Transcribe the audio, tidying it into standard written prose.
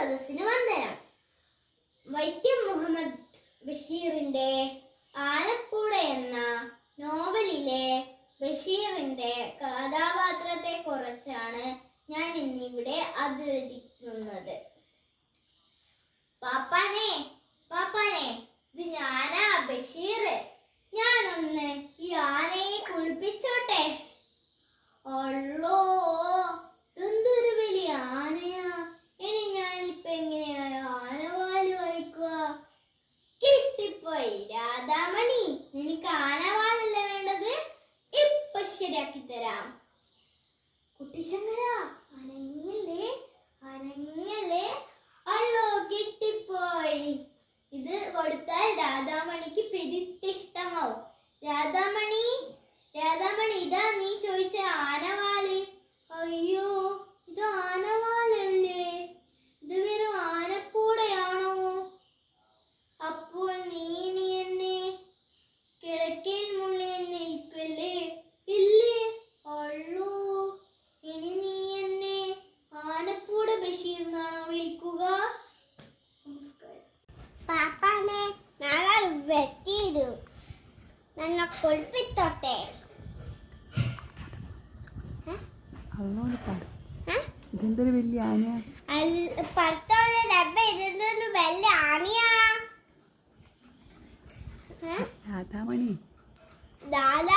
സദസ്സിന് വന്ദനം. വൈക്കം മുഹമ്മദ് ബഷീറിന്റെ ആലപ്പുഴ എന്ന നോവലിലെ ബഷീറിന്റെ കഥാപാത്രത്തെ കുറിച്ചാണ് ഞാൻ ഇന്നിവിടെ അവതരിപ്പിക്കുന്നത്. പാപ്പാനെ പാപ്പാനെ, ഇത് ഞാനാ ബഷീർ. ഞാനൊന്ന് ഈ ആനയെ കുളിപ്പിച്ചോട്ടെ. അള്ളോ, എന്തൊരു വലിയ ആനയാ. ഇനി ഞാനിപ്പോ എങ്ങനെയാ ആനവാല് വരയ്ക്കുക? കിട്ടിപ്പോയി. രാധാമണി, നിനക്ക് ആനവാലല്ല വേണ്ടത്, ഇപ്പൊ ശരിയാക്കി തരാം. കുട്ടിശങ്കര, അനങ്ങല്ലേ അനങ്ങല്ലേ. അള്ളോ, കിട്ടിപ്പോയി. ഇത് കൊടുത്താൽ രാധാമണിക്ക് പെരുത്തിഷ്ടമാവും. രാധാമണി, രാധാമണി, ഇതാ നീ ചോദിച്ച ആനവാല്. അയ്യോ, ഇത് ആനവാലല്ലേ? ഇത് വെറും ആനപ്പൂടയാണോ? അപ്പോൾ നീ എന്നെ കിടക്കയിൽ മുള്ളിൽ നിൽക്കല്ലേ? ഇല്ലേ? അള്ളോ, ഇനി നീ എന്നെ ആനപ്പൂട ബഷീറിനാണോ വിൽക്കുക? നമസ്കാരം. പാപ്പാനെ, നാളെ വെട്ടിയിരു. നല്ല കൊഴുപ്പിത്തോട്ടെ. ഇതെന്തൊരു വലിയ ആനയാ? പത്തോടെ ഡബ്ബ ഇതൊരു വലിയ ആനയാ. രാധാമണി, ദാദാ